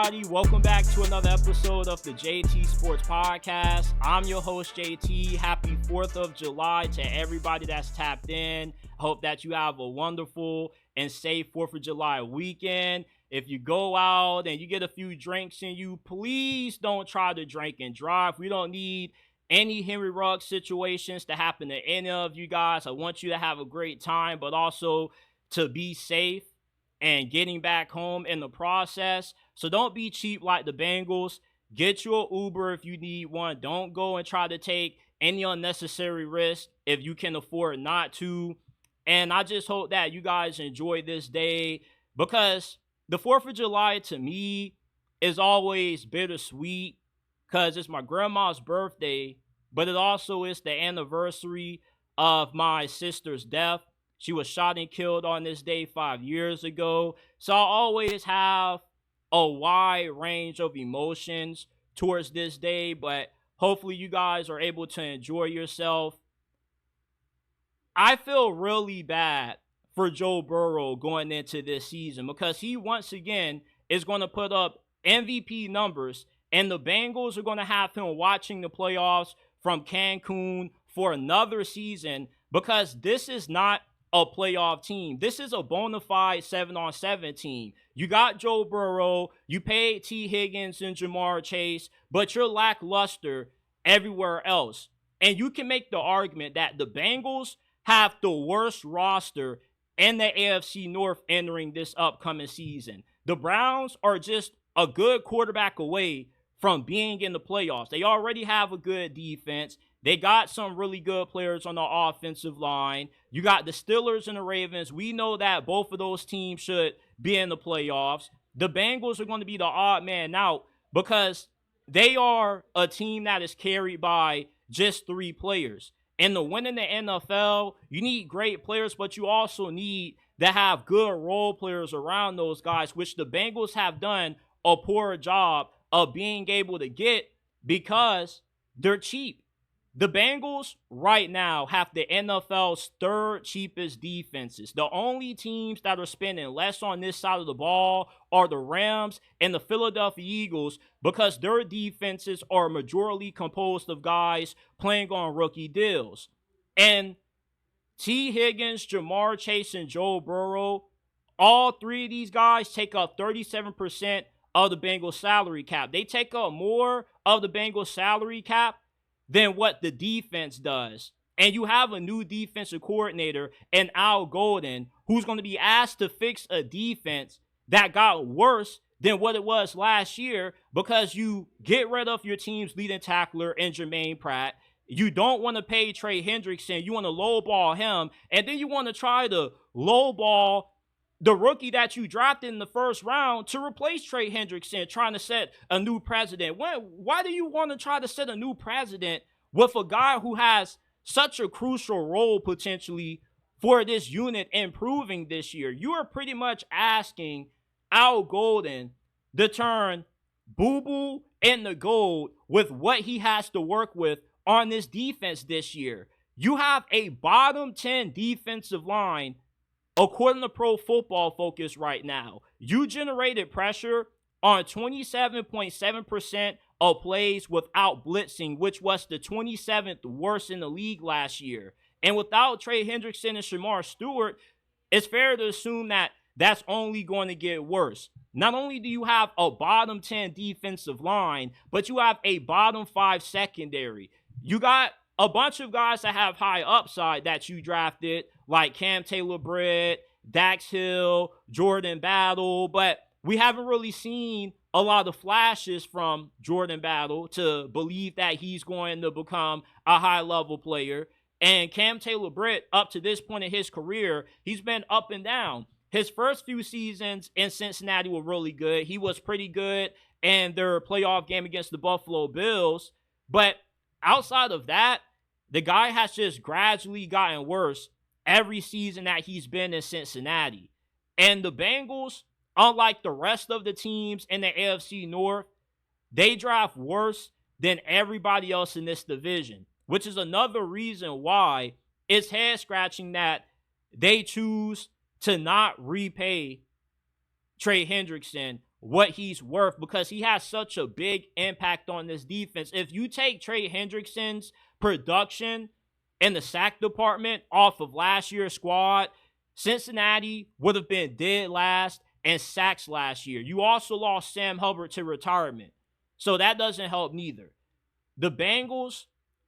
everybody? Welcome back to another episode of the JT Sports Podcast. I'm your host, JT. Happy 4th of July to everybody that's tapped in. I hope that you have a wonderful and safe 4th of July weekend. If you go out and you get a few drinks in you, please don't try to drink and drive. We don't need any Henry Ruggs situations to happen to any of you guys. I want you to have a great time, but also to be safe and getting back home in the process. So don't be cheap like the Bengals. Get your Uber if you need one. Don't go and try to take any unnecessary risk if you can afford not to. And I just hope that you guys enjoy this day, because the 4th of July to me is always bittersweet because it's my grandma's birthday, but it also is the anniversary of my sister's death. She was shot and killed on this day 5 years ago. So I always have a wide range of emotions towards this day, but hopefully you guys are able to enjoy yourself. I feel really bad for Joe Burrow going into this season because he once again is going to put up MVP numbers, and the Bengals are going to have him watching the playoffs from Cancun for another season, because this is not a playoff team. This is a bona fide 7-on-7 team. You got Joe Burrow, you paid Tee Higgins and Jamar Chase, but you're lackluster everywhere else. And you can make the argument that the Bengals have the worst roster in the AFC North entering this upcoming season. The Browns are just a good quarterback away from being in the playoffs. They already have a good defense. They got some really good players on the offensive line. You got the Steelers and the Ravens. We know that both of those teams should be in the playoffs. The Bengals are going to be the odd man out because they are a team that is carried by just 3 players. And to win in the NFL, you need great players, but you also need to have good role players around those guys, which the Bengals have done a poor job of being able to get because they're cheap. The Bengals right now have the NFL's 3rd cheapest defenses. The only teams that are spending less on this side of the ball are the Rams and the Philadelphia Eagles, because their defenses are majorly composed of guys playing on rookie deals. And Tee Higgins, Jamar Chase, and Joe Burrow, all 3 of these guys take up 37% of the Bengals salary cap. They take up more of the Bengals salary cap than what the defense does. And you have a new defensive coordinator in Al Golden, who's going to be asked to fix a defense that got worse than what it was last year, because you get rid of your team's leading tackler in Jermaine Pratt. You don't want to pay Trey Hendrickson. You want to lowball him. And then you want to try to lowball the rookie that you drafted in the first round to replace Trey Hendrickson, trying to set a new precedent. Why do you want to try to set a new precedent with a guy who has such a crucial role potentially for this unit improving this year? You are pretty much asking Al Golden to turn boo-boo into gold with what he has to work with on this defense this year. You have a bottom 10 defensive line according to Pro Football Focus right now. You generated pressure on 27.7% of plays without blitzing, which was the 27th worst in the league last year. And without Trey Hendrickson and Shamar Stewart, it's fair to assume that that's only going to get worse. Not only do you have a bottom 10 defensive line, but you have a bottom 5 secondary. You got a bunch of guys that have high upside that you drafted, like Cam Taylor-Britt, Dax Hill, Jordan Battle, but we haven't really seen a lot of flashes from Jordan Battle to believe that he's going to become a high-level player. And Cam Taylor-Britt, up to this point in his career, he's been up and down. His first few seasons in Cincinnati were really good. He was pretty good in their playoff game against the Buffalo Bills, but outside of that, the guy has just gradually gotten worse every season that he's been in Cincinnati. And the Bengals, unlike the rest of the teams in the AFC North, they draft worse than everybody else in this division, which is another reason why it's head-scratching that they choose to not repay Trey Hendrickson what he's worth because he has such a big impact on this defense. If you take Trey Hendrickson's production in the sack department off of last year's squad, Cincinnati would have been dead last in sacks last year. You also lost Sam Hubbard to retirement, so that doesn't help neither. The Bengals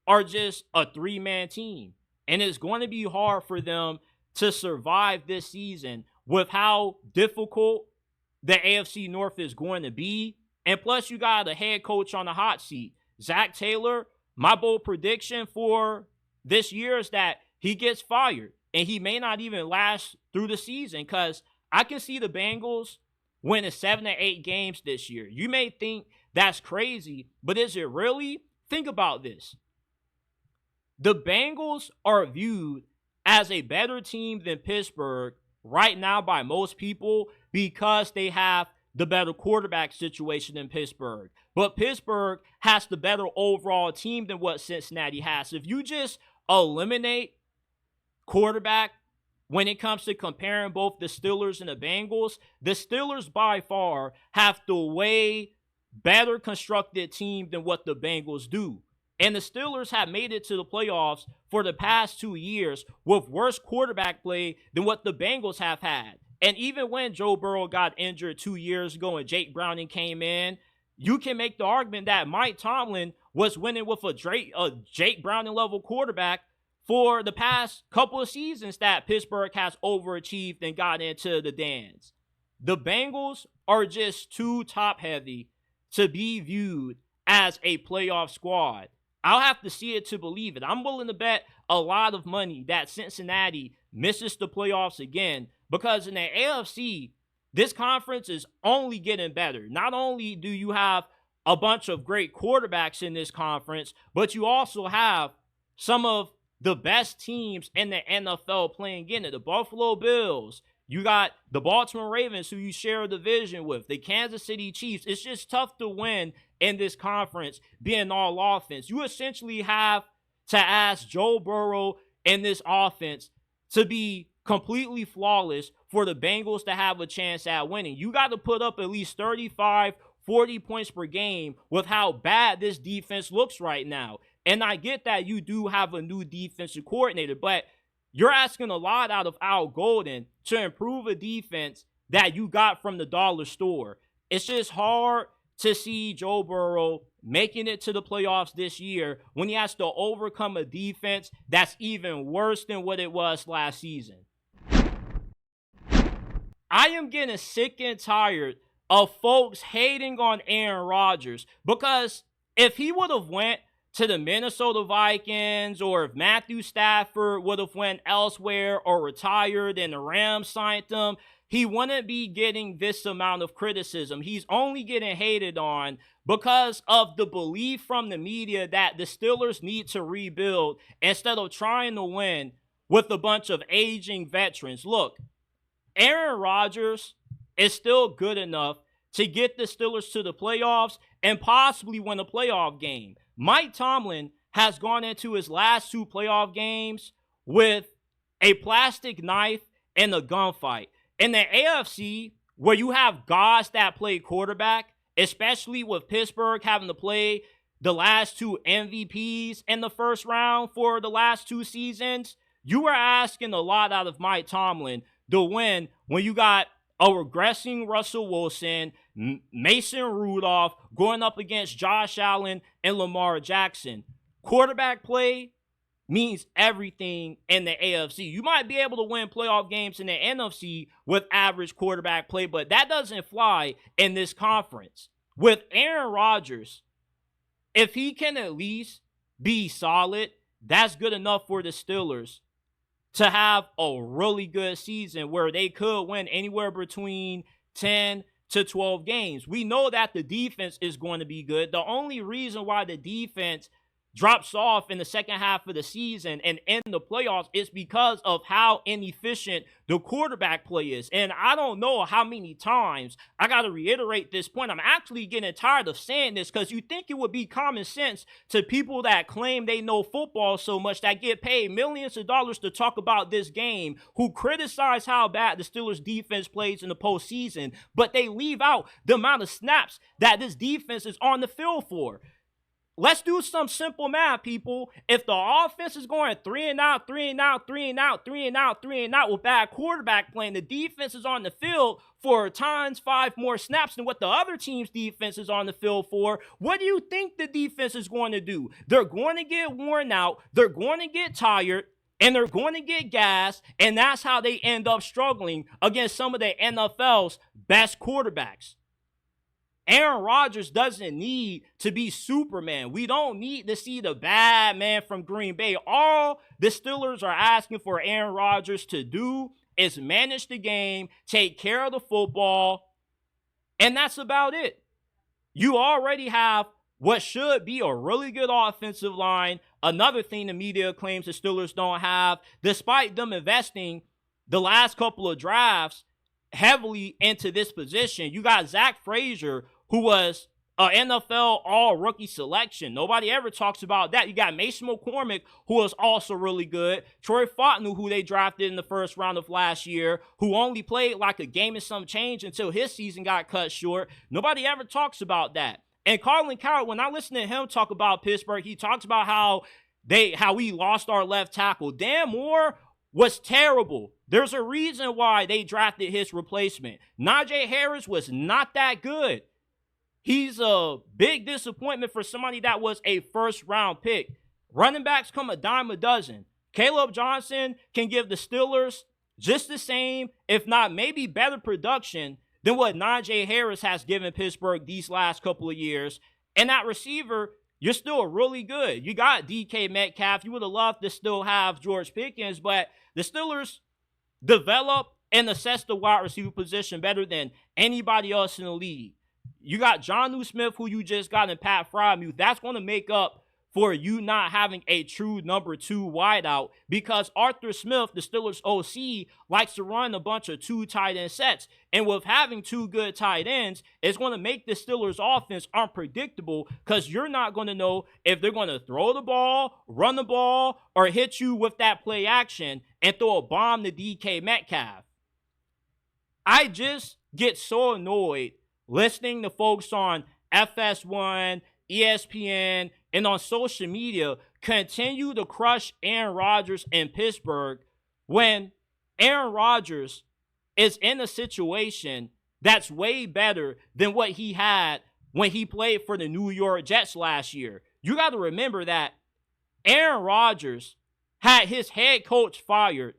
are just a three-man team, and it's going to be hard for them to survive this season with how difficult the AFC North is going to be. And plus, you got a head coach on the hot seat. Zach Taylor, my bold prediction for this year is that he gets fired, and he may not even last through the season because I can see the Bengals winning 7 to 8 games this year. You may think that's crazy, but is it really? Think about this. The Bengals are viewed as a better team than Pittsburgh right now by most people because they have the better quarterback situation than Pittsburgh. But Pittsburgh has the better overall team than what Cincinnati has. If you just eliminate quarterback when it comes to comparing both the Steelers and the Steelers by far have the way better constructed team than what the Bengals do. And the Steelers have made it to the playoffs for the past 2 years with worse quarterback play than what the Bengals have had. And even when Joe Burrow got injured 2 years ago and Jake Browning came in, you can make the argument that Mike Tomlin was winning with a Jake Browning level quarterback for the past couple of seasons that Pittsburgh has overachieved and got into the dance. The Bengals are just too top heavy to be viewed as a playoff squad. I'll have to see it to believe it. I'm willing to bet a lot of money that Cincinnati misses the playoffs again because in the AFC, this conference is only getting better. Not only do you have a bunch of great quarterbacks in this conference, but you also have some of the best teams in the NFL playing in it. The Buffalo Bills, you got the Baltimore Ravens, who you share a division with, the Kansas City Chiefs. It's just tough to win in this conference being all offense. You essentially have to ask Joe Burrow and this offense to be completely flawless for the Bengals to have a chance at winning. You got to put up at least 35, 40 points per game with how bad this defense looks right now. And I get that you do have a new defensive coordinator, but you're asking a lot out of Al Golden to improve a defense that you got from the dollar store. It's just hard to see Joe Burrow making it to the playoffs this year when he has to overcome a defense that's even worse than what it was last season. I am getting sick and tired of folks hating on Aaron Rodgers because if he would have went to the Minnesota Vikings, or if Matthew Stafford would have went elsewhere or retired and the Rams signed him, he wouldn't be getting this amount of criticism. He's only getting hated on because of the belief from the media that the Steelers need to rebuild instead of trying to win with a bunch of aging veterans. Look, Aaron Rodgers is still good enough to get the Steelers to the playoffs and possibly win a playoff game. Mike Tomlin has gone into his last 2 playoff games with a plastic knife and a gunfight. In the AFC, where you have guys that play quarterback, especially with Pittsburgh having to play the last 2 MVPs in the first round for the last 2 seasons, you are asking a lot out of Mike Tomlin to win when you got a regressing Russell Wilson, Mason Rudolph going up against Josh Allen and Lamar Jackson. Quarterback play means everything in the AFC. You might be able to win playoff games in the NFC with average quarterback play, but that doesn't fly in this conference. With Aaron Rodgers, if he can at least be solid, that's good enough for the Steelers to have a really good season where they could win anywhere between 10 to 12 games. We know that the defense is going to be good. The only reason why the defense drops off in the second half of the season and in the playoffs, it's because of how inefficient the quarterback play is. And I don't know how many times I got to reiterate this point. I'm actually getting tired of saying this because you think it would be common sense to people that claim they know football so much, that get paid millions of dollars to talk about this game, who criticize how bad the Steelers defense plays in the postseason, but they leave out the amount of snaps that this defense is on the field for. Let's do some simple math, people. If the offense is going 3 and out, 3 and out, 3 and out, 3 and out, 3 and out with bad quarterback playing, the defense is on the field for times 5 more snaps than what the other team's defense is on the field for. What do you think the defense is going to do? They're going to get worn out. They're going to get tired. And they're going to get gassed. And that's how they end up struggling against some of the NFL's best quarterbacks. Aaron Rodgers doesn't need to be Superman. We don't need to see the bad man from Green Bay. All the Steelers are asking for Aaron Rodgers to do is manage the game, take care of the football, and that's about it. You already have what should be a really good offensive line. Another thing the media claims the Steelers don't have, despite them investing the last couple of drafts heavily into this position. You got Zach Frazier, who was an NFL all-rookie selection. Nobody ever talks about that. You got Mason McCormick, who was also really good. Troy Fontenot, who they drafted in the first round of last year, who only played like a game and some change until his season got cut short. Nobody ever talks about that. And Colin Cowherd, when I listen to him talk about Pittsburgh, he talks about how we lost our left tackle. Dan Moore was terrible. There's a reason why they drafted his replacement. Najee Harris was not that good. He's a big disappointment for somebody that was a first-round pick. Running backs come a dime a dozen. Caleb Johnson can give the Steelers just the same, if not maybe better production than what Najee Harris has given Pittsburgh these last couple of years. And that receiver, you're still really good. You got DK Metcalf. You would have loved to still have George Pickens, but the Steelers develop and assess the wide receiver position better than anybody else in the league. You got Jonnu Smith, who you just got in Pat Freiermuth. That's going to make up for you not having a true number 2 wideout, because Arthur Smith, the Steelers OC, likes to run a bunch of 2 tight end sets. And with having 2 good tight ends, it's going to make the Steelers offense unpredictable, because you're not going to know if they're going to throw the ball, run the ball, or hit you with that play action and throw a bomb to DK Metcalf. I just get so annoyed listening to folks on FS1, ESPN, and on social media continue to crush Aaron Rodgers in Pittsburgh when Aaron Rodgers is in a situation that's way better than what he had when he played for the New York Jets last year. You got to remember that Aaron Rodgers had his head coach fired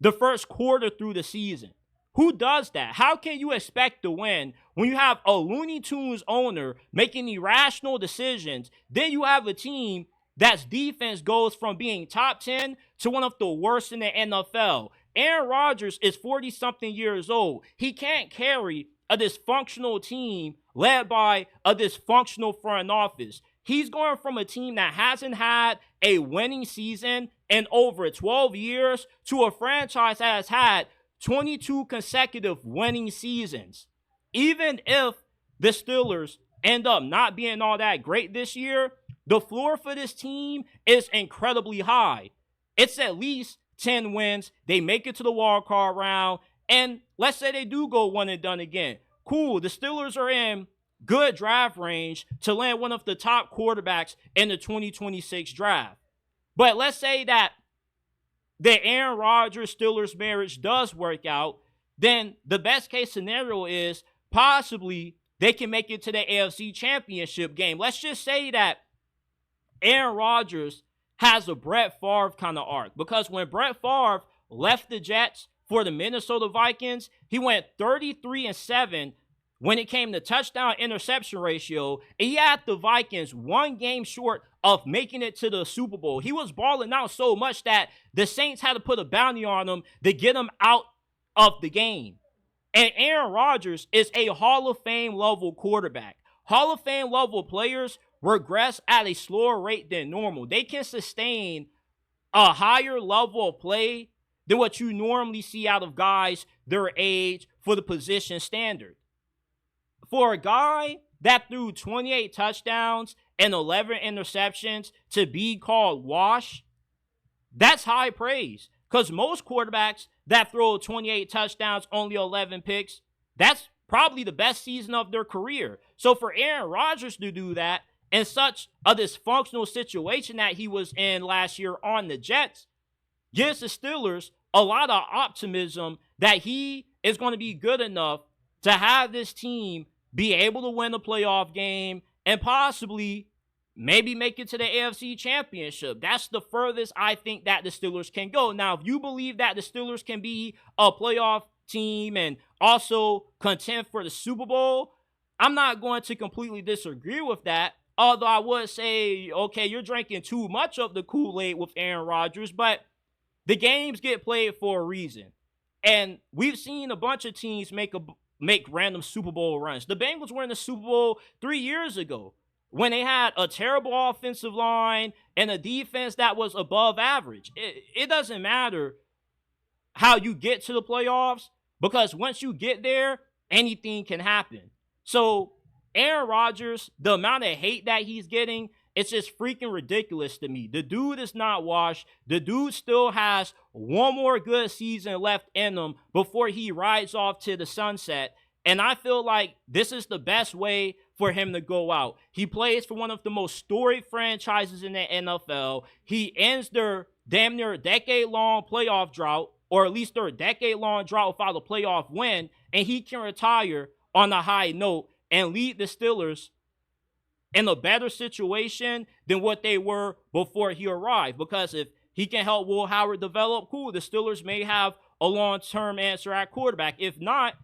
the first quarter through the season. Who does that? How can you expect to win when you have a Looney Tunes owner making irrational decisions? Then you have a team that's defense goes from being top 10 to one of the worst in the NFL. Aaron Rodgers is 40-something years old. He can't carry a dysfunctional team led by a dysfunctional front office. He's going from a team that hasn't had a winning season in over 12 years to a franchise that has had 22 consecutive winning seasons. Even if the Steelers end up not being all that great this year, the floor for this team is incredibly high. It's at least 10 wins. They make it to the wild card round, and let's say they do go one and done again. Cool, the Steelers are in good draft range to land one of the top quarterbacks in the 2026 draft. But let's say that the Aaron Rodgers Steelers marriage does work out, then the best case scenario is possibly they can make it to the AFC Championship game. Let's just say that Aaron Rodgers has a Brett Favre kind of arc, because when Brett Favre left the Jets for the Minnesota Vikings, he went 33-7 when it came to touchdown interception ratio, and he had the Vikings one game short of making it to the Super Bowl. He was balling out so much that the Saints had to put a bounty on him to get him out of the game. And Aaron Rodgers is a Hall of Fame level quarterback. Hall of Fame level players regress at a slower rate than normal. They can sustain a higher level of play than what you normally see out of guys their age for the position standard. For a guy that threw 28 touchdowns and 11 interceptions to be called washed, that's high praise. Because most quarterbacks that throw 28 touchdowns, only 11 picks, that's probably the best season of their career. So for Aaron Rodgers to do that in such a dysfunctional situation that he was in last year on the Jets gives the Steelers a lot of optimism that he is going to be good enough to have this team be able to win a playoff game and possibly maybe make it to the AFC Championship. That's the furthest I think that the Steelers can go. Now, if you believe that the Steelers can be a playoff team and also contend for the Super Bowl, I'm not going to completely disagree with that. Although I would say, okay, you're drinking too much of the Kool-Aid with Aaron Rodgers, but the games get played for a reason. And we've seen a bunch of teams make random Super Bowl runs. The Bengals were in the Super Bowl 3 years ago when they had a terrible offensive line and a defense that was above average. It doesn't matter how you get to the playoffs, because once you get there, anything can happen. So Aaron Rodgers, the amount of hate that he's getting, it's just freaking ridiculous to me. The dude is not washed. The dude still has one more good season left in him before he rides off to the sunset. And I feel like this is the best way for him to go out. He plays for one of the most storied franchises in the NFL. He ends their damn near decade-long playoff drought, or at least their decade-long drought without a playoff win, and he can retire on a high note and lead the Steelers in a better situation than what they were before he arrived. Because if he can help Will Howard develop, cool, the Steelers may have a long-term answer at quarterback. If not,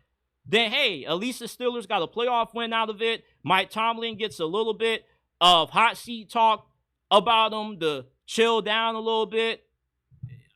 then hey, at least the Steelers got a playoff win out of it. Mike Tomlin gets a little bit of hot seat talk about him to chill down a little bit.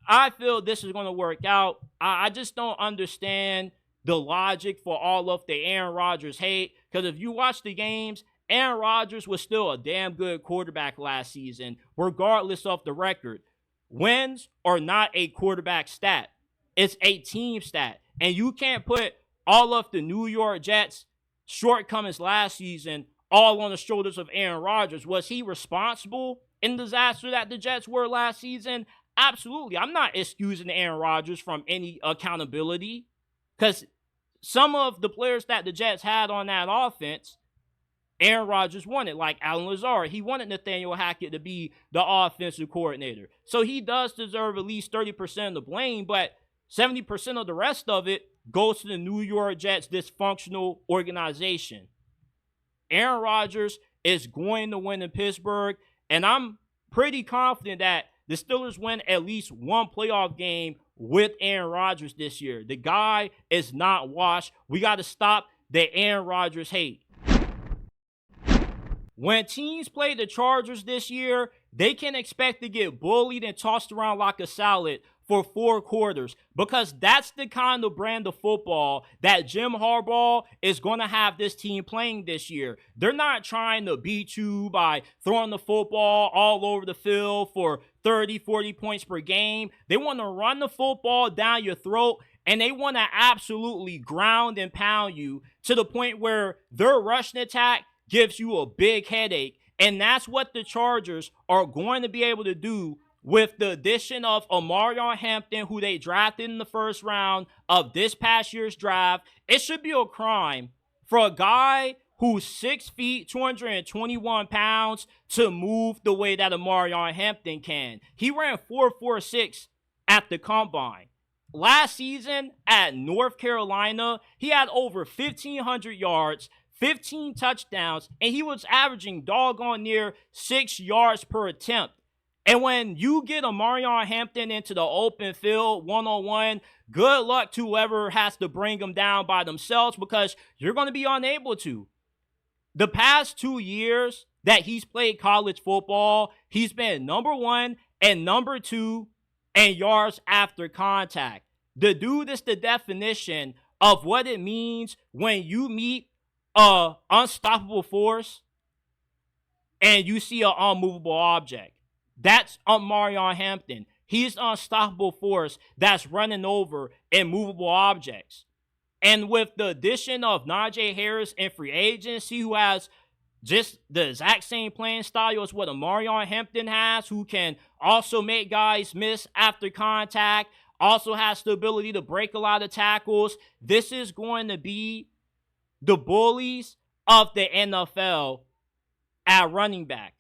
I feel this is going to work out. I just don't understand the logic for all of the Aaron Rodgers hate. Because if you watch the games, Aaron Rodgers was still a damn good quarterback last season, regardless of the record. Wins are not a quarterback stat. It's a team stat. And you can't put all of the New York Jets' shortcomings last season all on the shoulders of Aaron Rodgers. Was he responsible in the disaster that the Jets were last season? Absolutely. I'm not excusing Aaron Rodgers from any accountability, because some of the players that the Jets had on that offense, Aaron Rodgers wanted, like Alan Lazard. He wanted Nathaniel Hackett to be the offensive coordinator. So he does deserve at least 30% of the blame, but 70% of the rest of it goes to the New York Jets' dysfunctional organization. Aaron Rodgers is going to win in Pittsburgh, and I'm pretty confident that the Steelers win at least one playoff game with Aaron Rodgers this year. The guy is not washed. We got to stop the Aaron Rodgers hate. When teams play the Chargers this year, they can expect to get bullied and tossed around like a salad for 4 quarters, because that's the kind of brand of football that Jim Harbaugh is going to have this team playing this year. They're not trying to beat you by throwing the football all over the field for 30, 40 points per game. They want to run the football down your throat, and they want to absolutely ground and pound you to the point where their rushing attack gives you a big headache. And that's what the Chargers are going to be able to do with the addition of Omarion Hampton, who they drafted in the first round of this past year's draft. It should be a crime for a guy who's 6 feet, 221 pounds, to move the way that Omarion Hampton can. He ran 4.46 at the combine. Last season at North Carolina, he had over 1,500 yards, 15 touchdowns, and he was averaging doggone near 6 yards per attempt. And when you get Omarion Hampton into the open field one-on-one, good luck to whoever has to bring him down by themselves, because you're going to be unable to. The past 2 years that he's played college football, he's been number 1 and number 2 in yards after contact. The dude is the definition of what it means when you meet an unstoppable force and you see an unmovable object. That's Omarion Hampton. He's an unstoppable force that's running over immovable objects. And with the addition of Najee Harris in free agency, who has just the exact same playing style as what Omarion Hampton has, who can also make guys miss after contact, also has the ability to break a lot of tackles. This is going to be the bullies of the NFL at running back.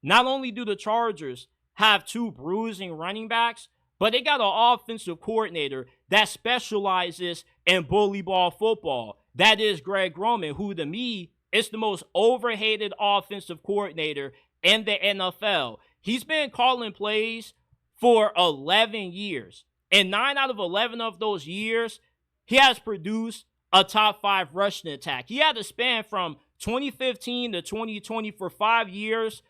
Not only do the Chargers have two bruising running backs, but they got an offensive coordinator that specializes in bully ball football. That is Greg Roman, who to me is the most overhated offensive coordinator in the NFL. He's been calling plays for 11 years. And 9 out of 11 of those years, he has produced a top 5 rushing attack. He had a span from 2015 to 2020 for 5 years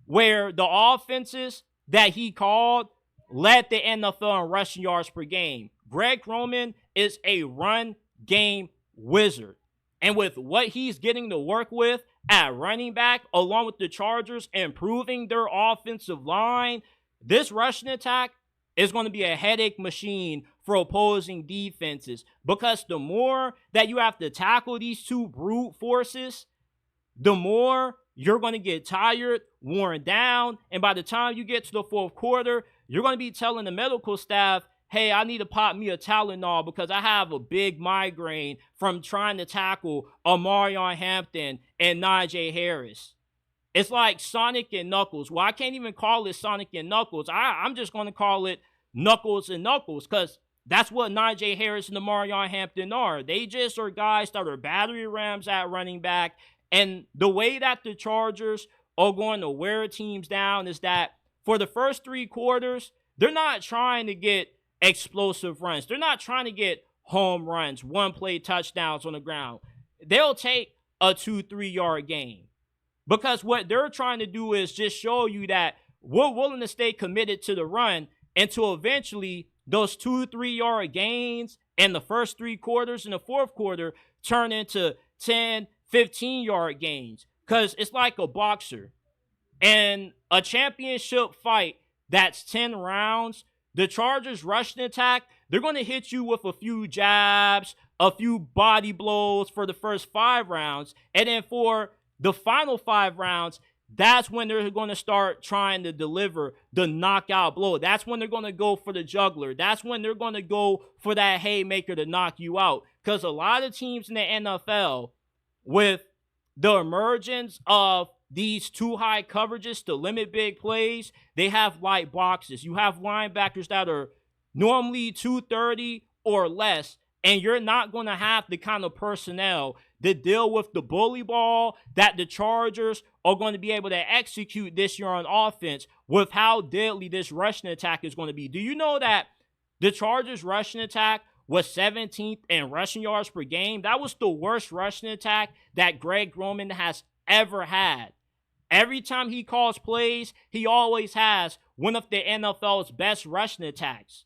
where the offenses that he called led the NFL in rushing yards per game. Greg Roman is a run game wizard. And with what he's getting to work with at running back, along with the Chargers improving their offensive line, this rushing attack is going to be a headache machine for opposing defenses, because the more that you have to tackle these two brute forces, the more you're going to get tired, worn down, and by the time you get to the fourth quarter, you're going to be telling the medical staff, hey, I need to pop me a Tylenol because I have a big migraine from trying to tackle Omarion Hampton and Najee Harris. It's like Sonic and Knuckles. Well, I can't even call it Sonic and Knuckles. I'm just going to call it Knuckles and Knuckles, because that's what Najee Harris and Omarion Hampton are. They just are guys that are battery rams at running back. And the way that the Chargers are going to wear teams down is that for the first 3 quarters, they're not trying to get explosive runs. They're not trying to get home runs, one-play touchdowns on the ground. They'll take a 2-3 yard gain, because what they're trying to do is just show you that we're willing to stay committed to the run until eventually those 2-3 yard gains in the first 3 quarters and the fourth quarter turn into 10, 15 yard gains. Because it's like a boxer. And a championship fight that's 10 rounds, the Chargers rushing attack, they're going to hit you with a few jabs, a few body blows for the first 5 rounds. And then for the final 5 rounds, that's when they're going to start trying to deliver the knockout blow. That's when they're going to go for the juggler. That's when they're going to go for that haymaker to knock you out. Because a lot of teams in the NFL, with the emergence of these too high coverages to limit big plays, they have light boxes. You have linebackers that are normally 230 or less, and you're not going to have the kind of personnel to deal with the bully ball that the Chargers are going to be able to execute this year on offense with how deadly this rushing attack is going to be. Do you know that the Chargers rushing attack was 17th in rushing yards per game? That was the worst rushing attack that Greg Roman has ever had. Every time he calls plays, he always has one of the NFL's best rushing attacks.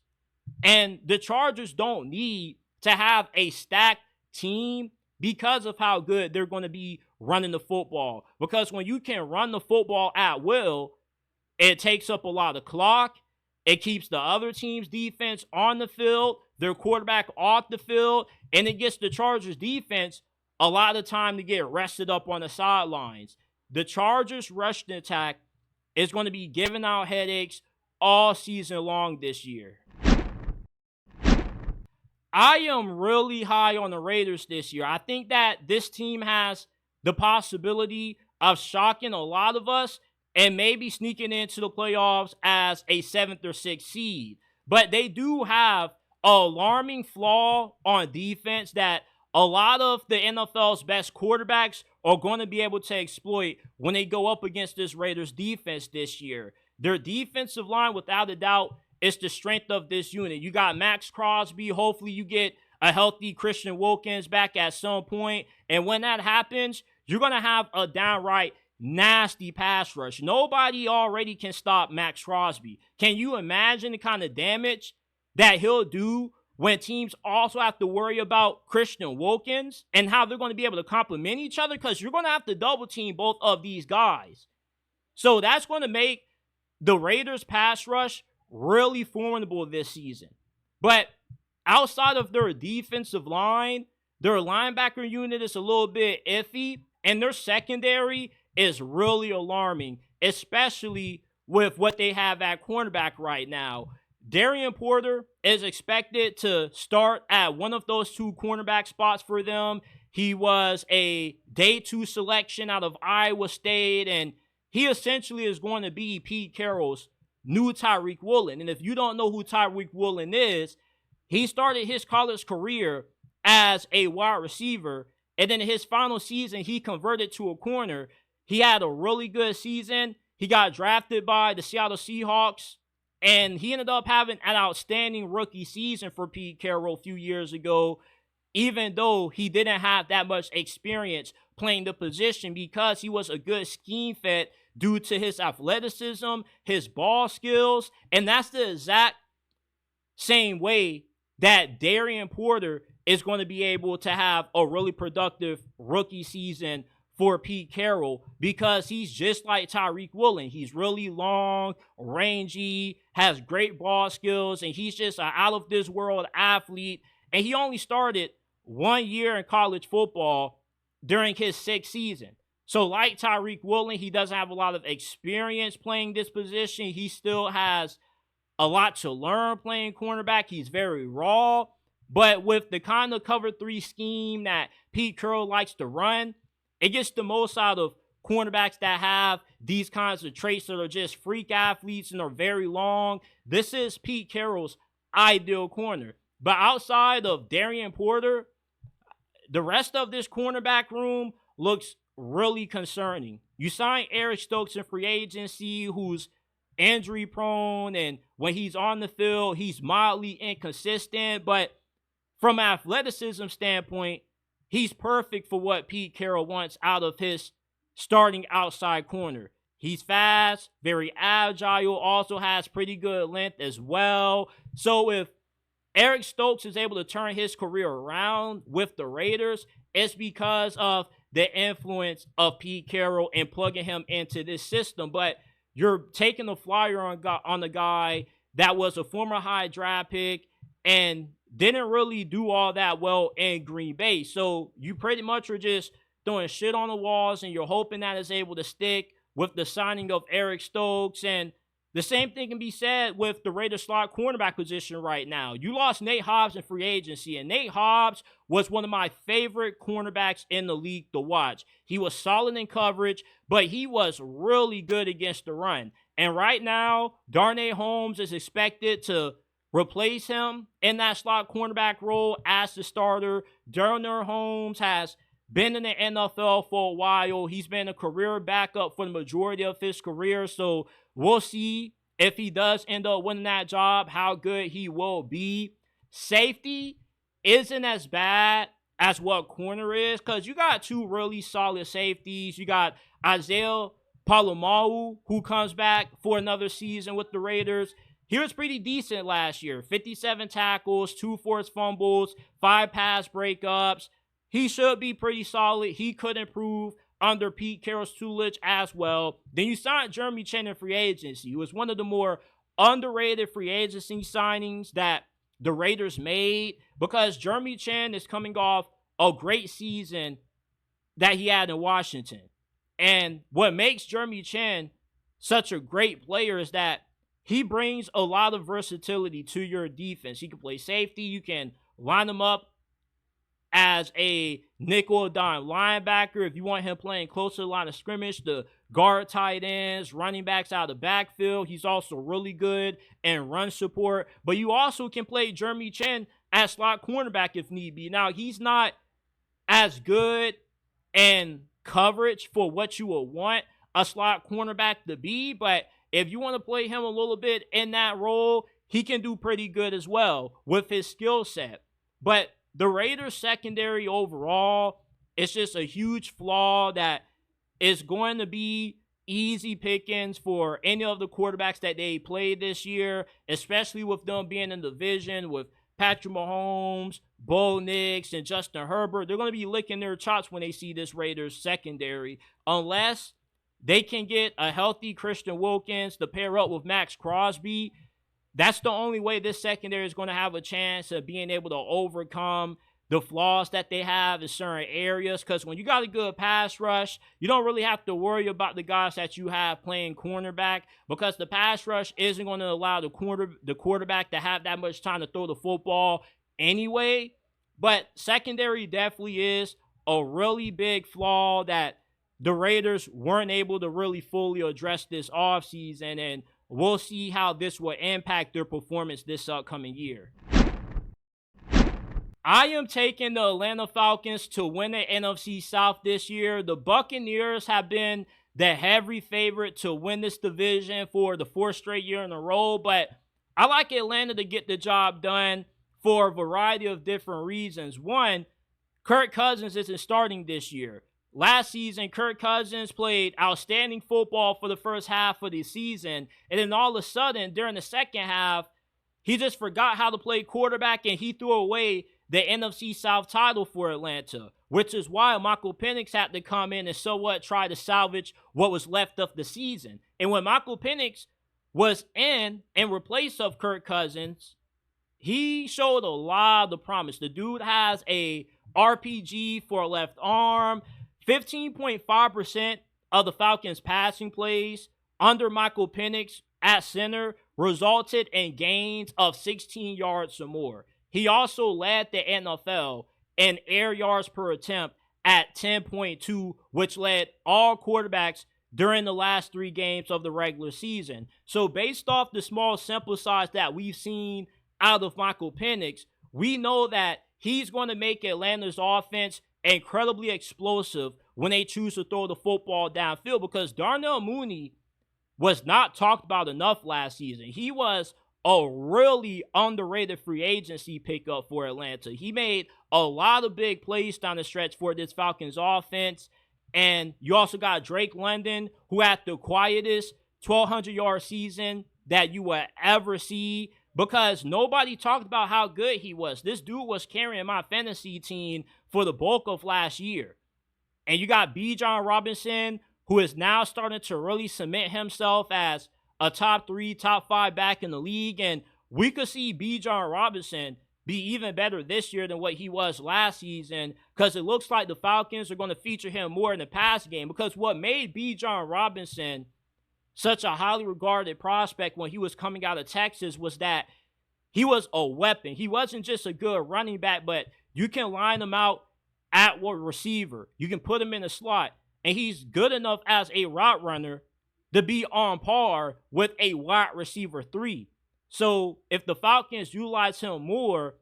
And the Chargers don't need to have a stacked team because of how good they're going to be running the football. Because when you can run the football at will, it takes up a lot of clock. It keeps the other team's defense on the field, their quarterback off the field, and it gets the Chargers defense a lot of time to get rested up on the sidelines. The Chargers rushing attack is going to be giving out headaches all season long this year. I am really high on the Raiders this year. I think that this team has the possibility of shocking a lot of us and maybe sneaking into the playoffs as a 7th or 6th seed. But they do have an alarming flaw on defense that a lot of the NFL's best quarterbacks are going to be able to exploit when they go up against this Raiders defense this year. Their defensive line, without a doubt, is the strength of this unit. You got Max Crosby. Hopefully you get a healthy Christian Wilkins back at some point. And when that happens, you're going to have a downright nasty pass rush. Nobody already can stop Max Crosby. Can you imagine the kind of damage that he'll do when teams also have to worry about Christian Wilkins and how they're going to be able to complement each other? Because you're going to have to double team both of these guys. So that's going to make the Raiders pass rush really formidable this season. But outside of their defensive line, their linebacker unit is a little bit iffy, and their secondary is really alarming, especially with what they have at cornerback right now. Darian Porter is expected to start at one of those two cornerback spots for them. He was a day 2 selection out of Iowa State, and he essentially is going to be Pete Carroll's new Tyreek Woolen. And if you don't know who Tyreek Woolen is, he started his college career as a wide receiver, and then in his final season, he converted to a corner. He had a really good season. He got drafted by the Seattle Seahawks, and he ended up having an outstanding rookie season for Pete Carroll a few years ago, even though he didn't have that much experience playing the position, because he was a good scheme fit due to his athleticism, his ball skills, and that's the exact same way that Darian Porter is going to be able to have a really productive rookie season for Pete Carroll, because he's just like Tyreek Woolen. He's really long, rangy, has great ball skills, and he's just an out-of-this-world athlete. And he only started 1 year in college football during his 6th season. So like Tyreek Woolen, he doesn't have a lot of experience playing this position. He still has a lot to learn playing cornerback. He's very raw. But with the kind of cover 3 scheme that Pete Carroll likes to run, it gets the most out of cornerbacks that have these kinds of traits that are just freak athletes and are very long. This is Pete Carroll's ideal corner. But outside of Darian Porter, the rest of this cornerback room looks really concerning. You sign Eric Stokes in free agency, who's injury prone, and when he's on the field, he's mildly inconsistent. But from an athleticism standpoint, he's perfect for what Pete Carroll wants out of his starting outside corner. He's fast, very agile, also has pretty good length as well. So if Eric Stokes is able to turn his career around with the Raiders, it's because of the influence of Pete Carroll and plugging him into this system. But you're taking a flyer on the guy that was a former high draft pick and didn't really do all that well in Green Bay. So you pretty much are just throwing shit on the walls, and you're hoping that it's able to stick with the signing of Eric Stokes. And the same thing can be said with the Raiders slot cornerback position right now. You lost Nate Hobbs in free agency, and Nate Hobbs was one of my favorite cornerbacks in the league to watch. He was solid in coverage, but he was really good against the run. And right now, Darnay Holmes is expected to replace him in that slot cornerback role as the starter. Darnay Holmes has been in the NFL for a while. He's been a career backup for the majority of his career, so we'll see if he does end up winning that job, how good he will be. Safety isn't as bad as what corner is, because you got 2 really solid safeties. You got Isaiah Palomau, who comes back for another season with the Raiders. He was pretty decent last year. 57 tackles, 2 forced fumbles, 5 pass breakups. He should be pretty solid. He could improve under Pete Carroll's tutelage as well. Then you signed Jeremy Chinn in free agency. He was one of the more underrated free agency signings that the Raiders made, because Jeremy Chinn is coming off a great season that he had in Washington. And what makes Jeremy Chinn such a great player is that he brings a lot of versatility to your defense. He can play safety. You can line him up as a nickel or dime linebacker if you want him playing close to the line of scrimmage, to guard tight ends, running backs out of the backfield. He's also really good in run support. But you also can play Jeremy Chinn as slot cornerback if need be. Now, he's not as good in coverage for what you would want a slot cornerback to be, but if you want to play him a little bit in that role, he can do pretty good as well with his skill set. But the Raiders secondary overall, it's just a huge flaw that is going to be easy pickings for any of the quarterbacks that they played this year, especially with them being in the division with Patrick Mahomes, Bo Nix, and Justin Herbert. They're going to be licking their chops when they see this Raiders secondary, unless they can get a healthy Christian Wilkins to pair up with Max Crosby, that's the only way this secondary is going to have a chance of being able to overcome the flaws that they have in certain areas. Because when you got a good pass rush, you don't really have to worry about the guys that you have playing cornerback, because the pass rush isn't going to allow the quarterback to have that much time to throw the football anyway. But secondary definitely is a really big flaw that the Raiders weren't able to really fully address this offseason, and we'll see how this will impact their performance this upcoming year. I am taking the Atlanta Falcons to win the NFC South this year. The Buccaneers have been the heavy favorite to win this division for the 4th straight year in a row, but I like Atlanta to get the job done for a variety of different reasons. One, Kirk Cousins isn't starting this year. Last season, Kirk Cousins played outstanding football for the first half of the season, and then all of a sudden, during the second half, he just forgot how to play quarterback, and he threw away the NFC South title for Atlanta, which is why Michael Penix had to come in and somewhat try to salvage what was left of the season. And when Michael Penix was in replace of Kirk Cousins, he showed a lot of promise. The dude has a RPG for a left arm. 15.5% of the Falcons' passing plays under Michael Penix at center resulted in gains of 16 yards or more. He also led the NFL in air yards per attempt at 10.2, which led all quarterbacks during the last 3 games of the regular season. So based off the small sample size that we've seen out of Michael Penix, we know that he's going to make Atlanta's offense incredibly explosive when they choose to throw the football downfield, because Darnell Mooney was not talked about enough last season. He was a really underrated free agency pickup for Atlanta. He made a lot of big plays down the stretch for this Falcons offense. And you also got Drake London, who had the quietest 1,200-yard season that you will ever see, because nobody talked about how good he was. This dude was carrying my fantasy team for the bulk of last year. And you got Bijan Robinson, who is now starting to really cement himself as a top 3, top 5 back in the league. And we could see Bijan Robinson be even better this year than what he was last season, because it looks like the Falcons are going to feature him more in the pass game. Because what made Bijan Robinson such a highly regarded prospect when he was coming out of Texas was that he was a weapon. He wasn't just a good running back, but you can line him out at wide receiver. You can put him in the slot, and he's good enough as a route runner to be on par with a wide receiver 3. So if the Falcons utilize him more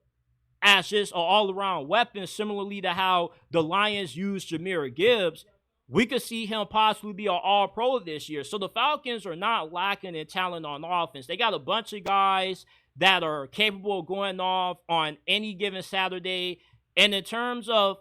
as just an all-around weapon, similarly to how the Lions used Jahmyr Gibbs, we could see him possibly be an all-pro this year. So the Falcons are not lacking in talent on offense. They got a bunch of guys that are capable of going off on any given Saturday. And in terms of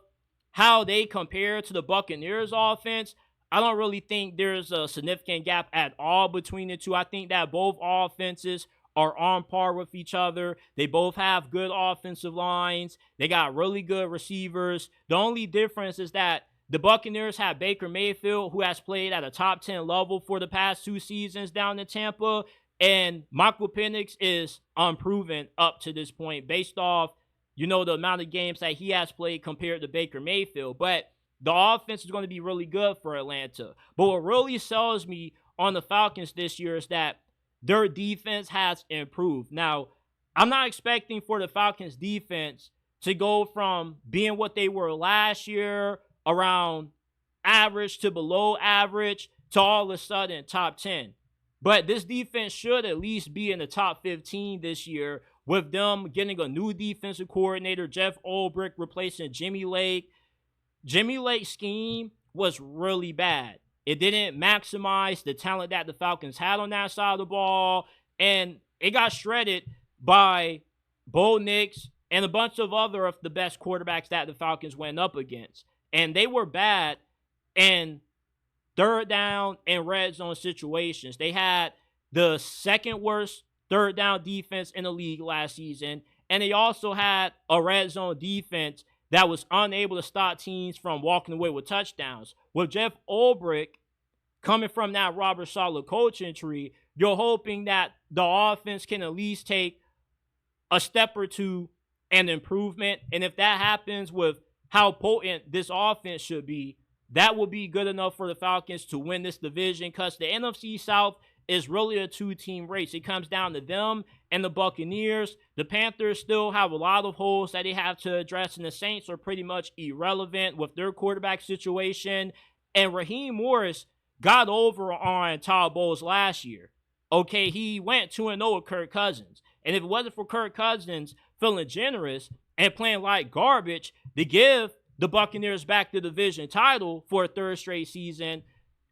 how they compare to the Buccaneers offense, I don't really think there's a significant gap at all between the two. I think that both offenses are on par with each other. They both have good offensive lines. They got really good receivers. The only difference is that the Buccaneers have Baker Mayfield, who has played at a top 10 level for the past 2 seasons down in Tampa, and Michael Penix is unproven up to this point based off, the amount of games that he has played compared to Baker Mayfield. But the offense is going to be really good for Atlanta. But what really sells me on the Falcons this year is that their defense has improved. Now, I'm not expecting for the Falcons defense to go from being what they were last year, around average to below average, to all of a sudden top 10. But this defense should at least be in the top 15 this year, with them getting a new defensive coordinator, Jeff Ulbrich, replacing Jimmy Lake. Jimmy Lake's scheme was really bad. It didn't maximize the talent that the Falcons had on that side of the ball, and it got shredded by Bo Nix and a bunch of other of the best quarterbacks that the Falcons went up against. And they were bad in third down and red zone situations. They had the second worst third down defense in the league last season, and they also had a red zone defense that was unable to stop teams from walking away with touchdowns. With Jeff Ulbrich coming from that Robert Saleh coaching tree, you're hoping that the offense can at least take a step or two and improvement. And if that happens with how potent this offense should be, that will be good enough for the Falcons to win this division, because the NFC South is really a two-team race. It comes down to them and the Buccaneers. The Panthers still have a lot of holes that they have to address, and the Saints are pretty much irrelevant with their quarterback situation. And Raheem Morris got over on Todd Bowles last year. Okay, he went 2-0 with Kirk Cousins. And if it wasn't for Kirk Cousins feeling generous and playing like garbage to give the Buccaneers back the division title for a third straight season,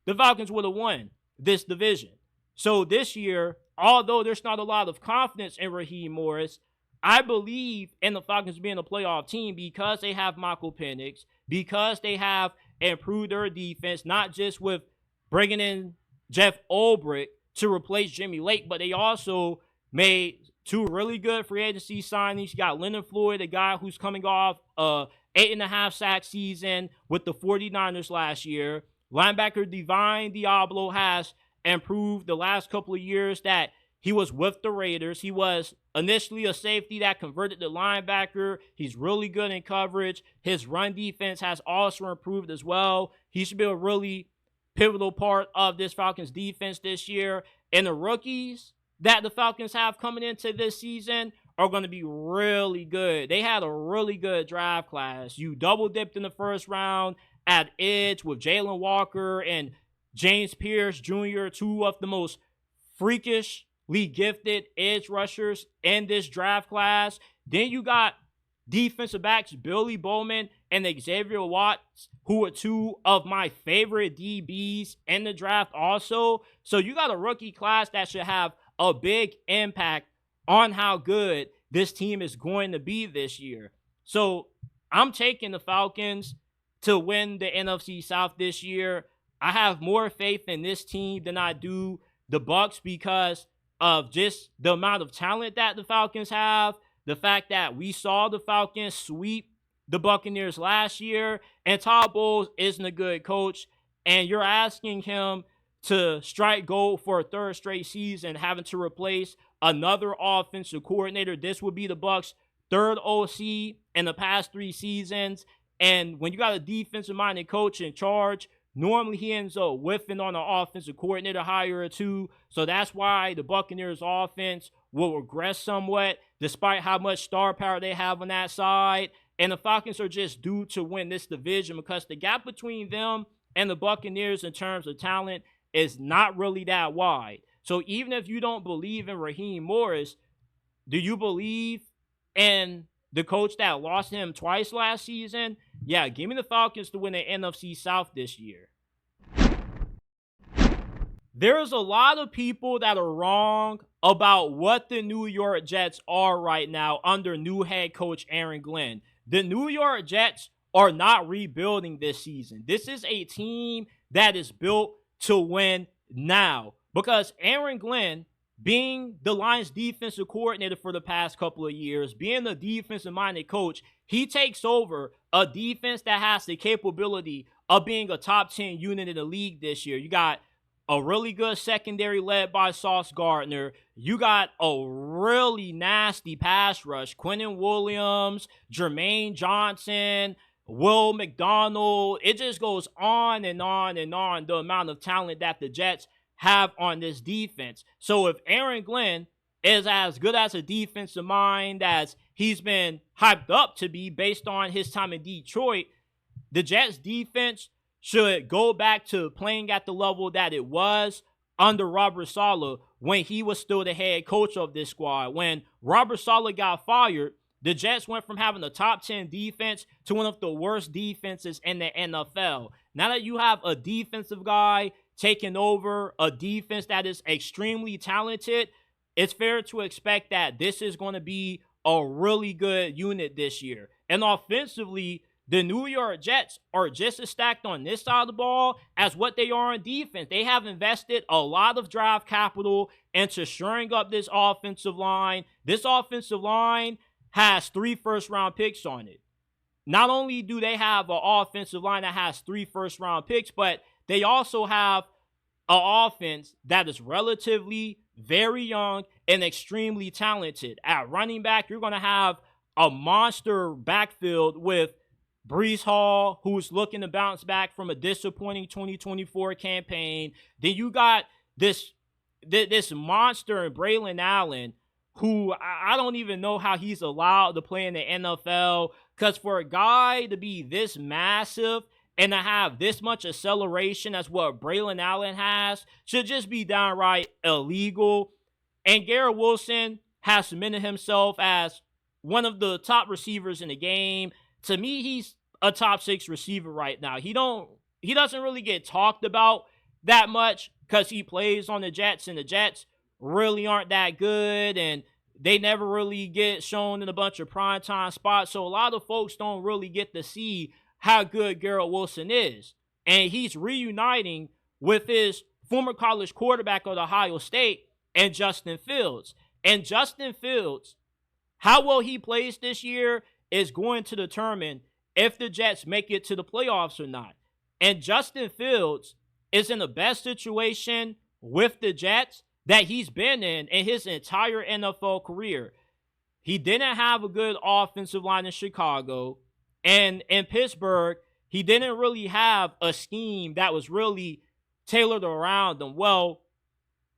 the Falcons would have won this division. So this year, although there's not a lot of confidence in Raheem Morris, I believe in the Falcons being a playoff team because they have Michael Penix, because they have improved their defense, not just with bringing in Jeff Ulbrich to replace Jimmy Lake, but they also made two really good free agency signings. You got Leonard Floyd, a guy who's coming off a 8.5 sack season with the 49ers last year. Linebacker Divine Diablo has improved the last couple of years that he was with the Raiders. He was initially a safety that converted to linebacker. He's really good in coverage. His run defense has also improved as well. He should be a really pivotal part of this Falcons defense this year. And the rookies that the Falcons have coming into this season are going to be really good. They had a really good draft class. You double dipped in the first round at edge with Jalen Walker and James Pierce Jr., two of the most freakishly gifted edge rushers in this draft class. Then you got defensive backs Billy Bowman and Xavier Watts, who are two of my favorite DBs in the draft also. So you got a rookie class that should have a big impact on how good this team is going to be this year. So I'm taking the Falcons to win the NFC South this year. I have more faith in this team than I do the Bucs because of just the amount of talent that the Falcons have, the fact that we saw the Falcons sweep the Buccaneers last year, and Todd Bowles isn't a good coach, and you're asking him to strike gold for a third straight season, having to replace another offensive coordinator. This would be the Bucs' third OC in the past 3 seasons, and when you got a defensive-minded coach in charge, normally he ends up whiffing on an offensive coordinator hire or two, so that's why the Buccaneers' offense will regress somewhat, despite how much star power they have on that side. And the Falcons are just due to win this division because the gap between them and the Buccaneers in terms of talent is not really that wide. So even if you don't believe in Raheem Morris, do you believe in the coach that lost him twice last season? Yeah, give me the Falcons to win the NFC South this year. There's a lot of people that are wrong about what the New York Jets are right now under new head coach Aaron Glenn. The New York Jets are not rebuilding this season. This is a team that is built to win now because Aaron Glenn, being the Lions defensive coordinator for the past couple of years, being a defensive-minded coach, he takes over a defense that has the capability of being a top 10 unit in the league this year. You got a really good secondary led by Sauce Gardner. You got a really nasty pass rush. Quinnen Williams, Jermaine Johnson, Will McDonald. It just goes on and on and on, the amount of talent that the Jets have on this defense. So if Aaron Glenn is as good as a defensive mind as he's been hyped up to be based on his time in Detroit, the Jets defense should go back to playing at the level that it was under Robert Saleh when he was still the head coach of this squad. When Robert Saleh got fired, the Jets went from having a top 10 defense to one of the worst defenses in the NFL. Now that you have a defensive guy taking over a defense that is extremely talented, it's fair to expect that this is going to be a really good unit this year. And offensively, the New York Jets are just as stacked on this side of the ball as what they are on defense. They have invested a lot of draft capital into shoring up this offensive line. This offensive line has 3 first-round picks on it. Not only do they have an offensive line that has 3 first-round picks, but they also have an offense that is relatively very young and extremely talented. At running back, you're going to have a monster backfield with Brees Hall, who's looking to bounce back from a disappointing 2024 campaign. Then you got this monster in Braylon Allen, who I don't even know how he's allowed to play in the NFL, because for a guy to be this massive and to have this much acceleration as what Braylon Allen has should just be downright illegal. And Garrett Wilson has cemented himself as one of the top receivers in the game. To me, he's a top 6 receiver right now. He doesn't really get talked about that much because he plays on the Jets, and the Jets really aren't that good, and they never really get shown in a bunch of primetime spots. So a lot of folks don't really get to see how good Garrett Wilson is. And he's reuniting with his former college quarterback at Ohio State and Justin Fields. And Justin Fields, how well he plays this year is going to determine if the Jets make it to the playoffs or not. And Justin Fields is in the best situation with the Jets that he's been in his entire NFL career. He didn't have a good offensive line in Chicago. And in Pittsburgh, he didn't really have a scheme that was really tailored around him. Well,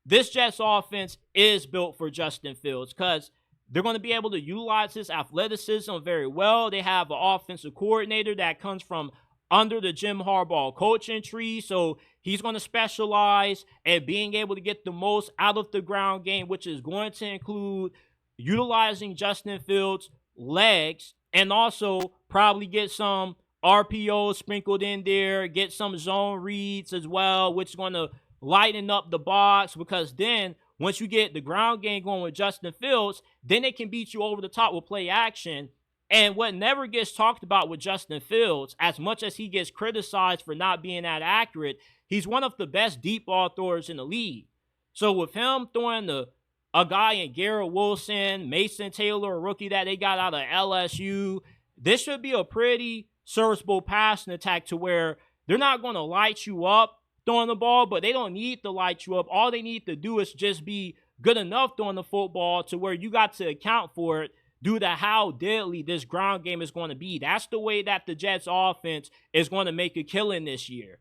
this Jets offense is built for Justin Fields because they're going to be able to utilize his athleticism very well. They have an offensive coordinator that comes from under the Jim Harbaugh coaching tree, so he's going to specialize in being able to get the most out of the ground game, which is going to include utilizing Justin Fields' legs and also probably get some RPOs sprinkled in there, get some zone reads as well, which is going to lighten up the box, because then once you get the ground game going with Justin Fields, then they can beat you over the top with play action. And what never gets talked about with Justin Fields, as much as he gets criticized for not being that accurate, he's one of the best deep ball throwers in the league. So with him throwing a guy in Garrett Wilson, Mason Taylor, a rookie that they got out of LSU, this should be a pretty serviceable passing attack to where they're not going to light you up throwing the ball, but they don't need to light you up. All they need to do is just be good enough throwing the football to where you got to account for it due to how deadly this ground game is going to be. That's the way that the Jets offense is going to make a killing this year.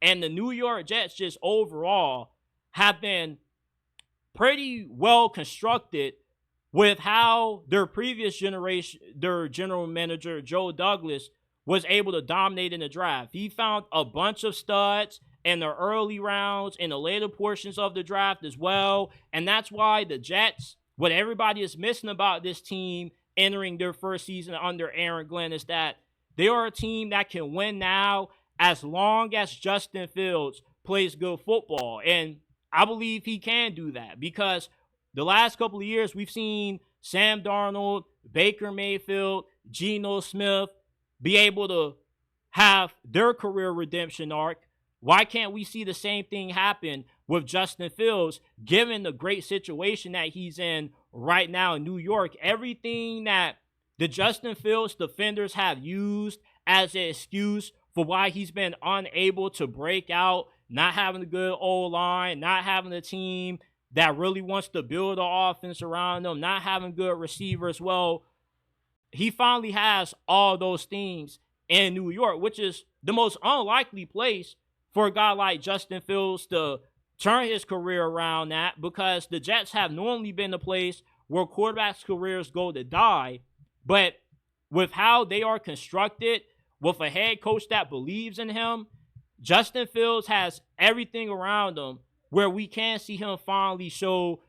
And the New York Jets just overall have been pretty well constructed with how their previous generation, their general manager, Joe Douglas, was able to dominate in the draft. He found a bunch of studs in the early rounds, in the later portions of the draft as well. And that's why the Jets, what everybody is missing about this team entering their first season under Aaron Glenn, is that they are a team that can win now as long as Justin Fields plays good football. And I believe he can do that because the last couple of years we've seen Sam Darnold, Baker Mayfield, Geno Smith be able to have their career redemption arc. Why can't we see the same thing happen with Justin Fields, given the great situation that he's in right now in New York? Everything that the Justin Fields defenders have used as an excuse for why he's been unable to break out, not having a good O-line, not having a team that really wants to build an offense around them, not having good receivers. Well, he finally has all those things in New York, which is the most unlikely place for a guy like Justin Fields to turn his career around at, because the Jets have normally been the place where quarterbacks' careers go to die. But with how they are constructed, with a head coach that believes in him, Justin Fields has everything around him where we can see him finally show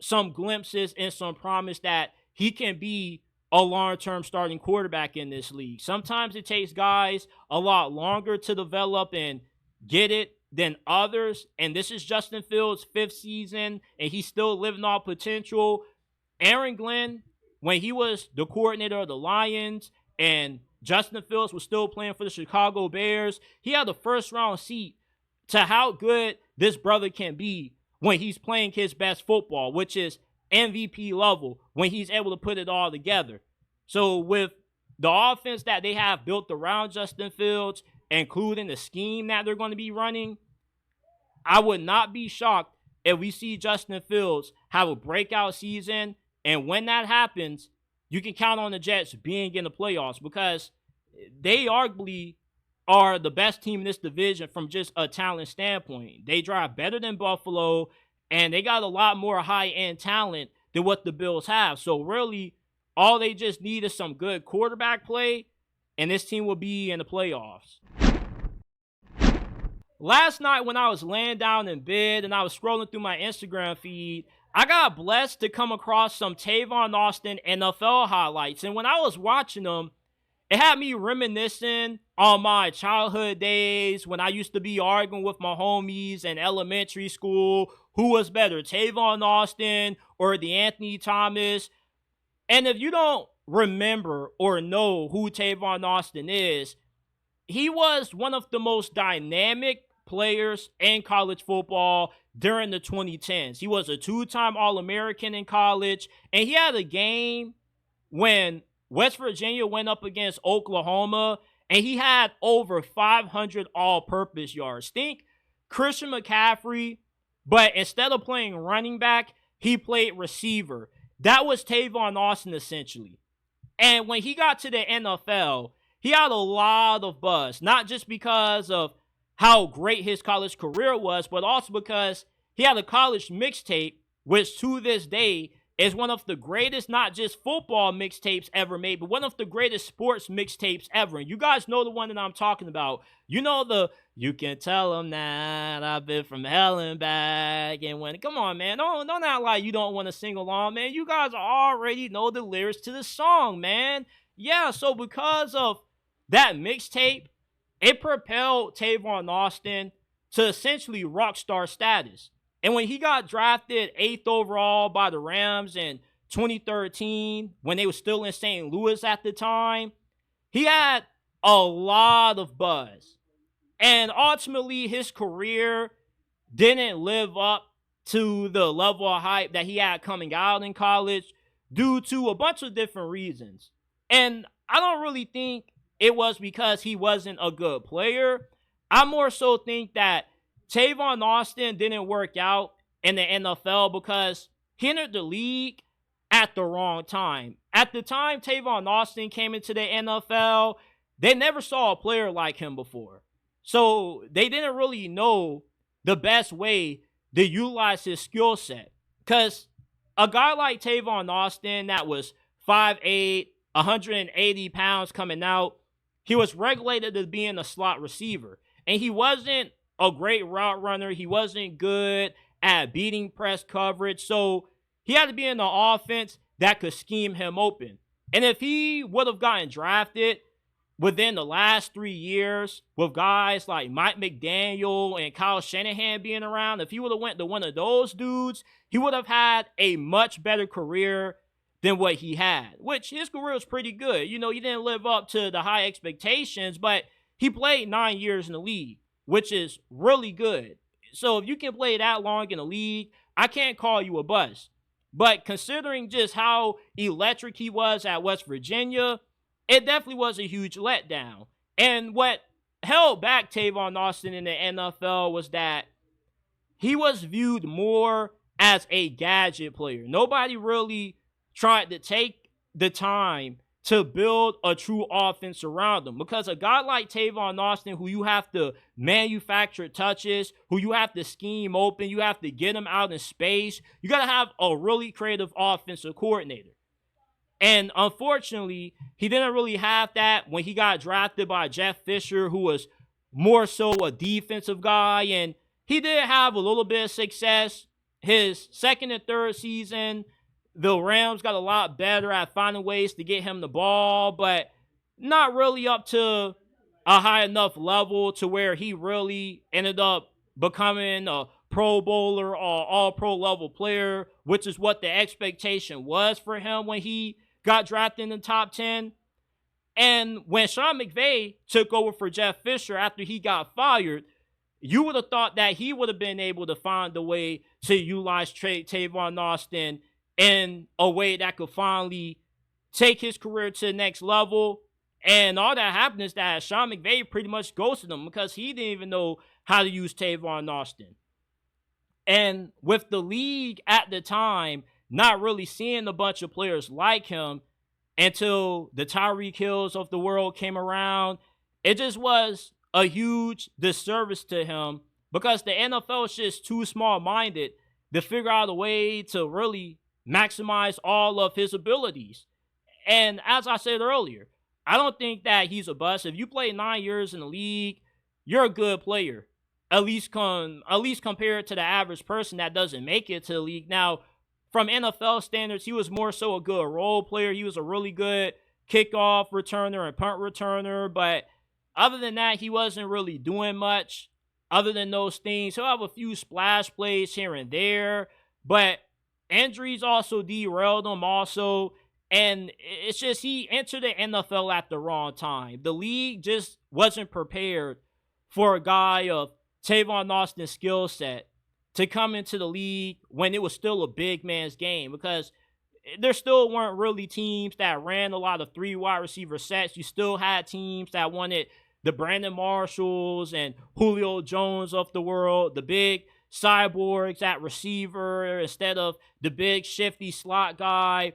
some glimpses and some promise that he can be a long-term starting quarterback in this league. Sometimes it takes guys a lot longer to develop and get it than others, and this is Justin Fields' 5th season, and he's still living off potential. Aaron Glenn, when he was the coordinator of the Lions and Justin Fields was still playing for the Chicago Bears, he had a first-round seat to how good this brother can be when he's playing his best football, which is MVP level, when he's able to put it all together. So with the offense that they have built around Justin Fields, including the scheme that they're going to be running, I would not be shocked if we see Justin Fields have a breakout season. And when that happens, you can count on the Jets being in the playoffs because they arguably are the best team in this division from just a talent standpoint. They drive better than Buffalo, and they got a lot more high-end talent than what the Bills have. So really, all they just need is some good quarterback play, and this team will be in the playoffs. Last night when I was laying down in bed and I was scrolling through my Instagram feed, I got blessed to come across some Tavon Austin NFL highlights. And when I was watching them, it had me reminiscing on my childhood days when I used to be arguing with my homies in elementary school. Who was better, Tavon Austin or Anthony Thomas? And if you don't remember or know who Tavon Austin is, he was one of the most dynamic players in college football during the 2010s. He was a two-time All-American in college, and he had a game when West Virginia went up against Oklahoma, and he had over 500 all-purpose yards. Think Christian McCaffrey, but instead of playing running back, he played receiver. That was Tavon Austin, essentially. And when he got to the NFL, he had a lot of buzz, not just because of how great his college career was, but also because he had a college mixtape, which to this day is one of the greatest, not just football mixtapes ever made, but one of the greatest sports mixtapes ever. And you guys know the one that I'm talking about. You know you can tell them that I've been from hell and back. And when, come on, man, don't act like you don't want to sing along, man. You guys already know the lyrics to the song, man. Yeah, so because of that mixtape, it propelled Tavon Austin to essentially rock star status. And when he got drafted 8th overall by the Rams in 2013, when they were still in St. Louis at the time, he had a lot of buzz. And ultimately, his career didn't live up to the level of hype that he had coming out in college due to a bunch of different reasons. And I don't really think it was because he wasn't a good player. I more so think that Tavon Austin didn't work out in the NFL because he entered the league at the wrong time. At the time Tavon Austin came into the NFL, they never saw a player like him before. So they didn't really know the best way to utilize his skill set. Because a guy like Tavon Austin that was 5'8", 180 pounds coming out, he was regulated as being a slot receiver. And he wasn't a great route runner. He wasn't good at beating press coverage. So he had to be in an offense that could scheme him open. And if he would have gotten drafted within the last 3 years with guys like Mike McDaniel and Kyle Shanahan being around, if he would have went to one of those dudes, he would have had a much better career than what he had, which his career was pretty good. You know, he didn't live up to the high expectations, but he played 9 years in the league, which is really good. So if you can play that long in the league, I can't call you a bust. But considering just how electric he was at West Virginia, it definitely was a huge letdown. And what held back Tavon Austin in the NFL was that he was viewed more as a gadget player. Nobody really tried to take the time to build a true offense around him. Because a guy like Tavon Austin, who you have to manufacture touches, who you have to scheme open, you have to get him out in space, you got to have a really creative offensive coordinator. And unfortunately, he didn't really have that when he got drafted by Jeff Fisher, who was more so a defensive guy. And he did have a little bit of success. His second and third season, the Rams got a lot better at finding ways to get him the ball, but not really up to a high enough level to where he really ended up becoming a Pro Bowler or all-pro level player, which is what the expectation was for him when he got drafted in the top 10. And when Sean McVay took over for Jeff Fisher after he got fired, you would have thought that he would have been able to find a way to utilize Tavon Austin in a way that could finally take his career to the next level. And all that happened is that Sean McVay pretty much ghosted him because he didn't even know how to use Tavon Austin. And with the league at the time not really seeing a bunch of players like him until the Tyreek Hills of the world came around, it just was a huge disservice to him because the NFL is just too small-minded to figure out a way to really maximize all of his abilities. And as I said earlier, I don't think that he's a bust. If you play 9 years in the league, you're a good player. At least compared to the average person that doesn't make it to the league. Now, from NFL standards, he was more so a good role player. He was a really good kickoff returner and punt returner. But other than that, he wasn't really doing much other than those things. He'll have a few splash plays here and there. But injuries also derailed him also. And it's just he entered the NFL at the wrong time. The league just wasn't prepared for a guy of Tavon Austin's skill set to come into the league when it was still a big man's game, because there still weren't really teams that ran a lot of 3 wide receiver sets. You still had teams that wanted the Brandon Marshalls and Julio Jones of the world, the big cyborgs at receiver instead of the big shifty slot guy.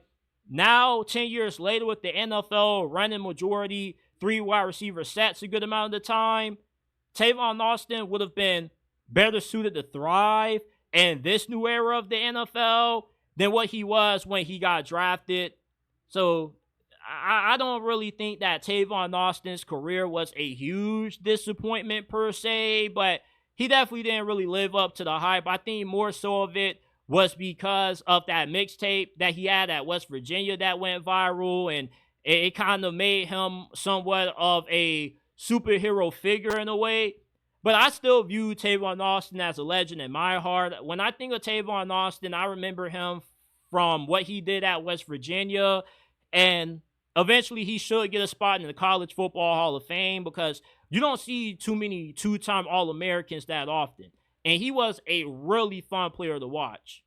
Now, 10 years later, with the NFL running majority 3 wide receiver sets a good amount of the time, Tavon Austin would have been better suited to thrive in this new era of the NFL than what he was when he got drafted. So I don't really think that Tavon Austin's career was a huge disappointment per se, but he definitely didn't really live up to the hype. I think more so of it was because of that mixtape that he had at West Virginia that went viral, and it kind of made him somewhat of a superhero figure in a way. But I still view Tavon Austin as a legend in my heart. When I think of Tavon Austin, I remember him from what he did at West Virginia, and eventually he should get a spot in the College Football Hall of Fame because you don't see too many 2-time All-Americans that often. And he was a really fun player to watch.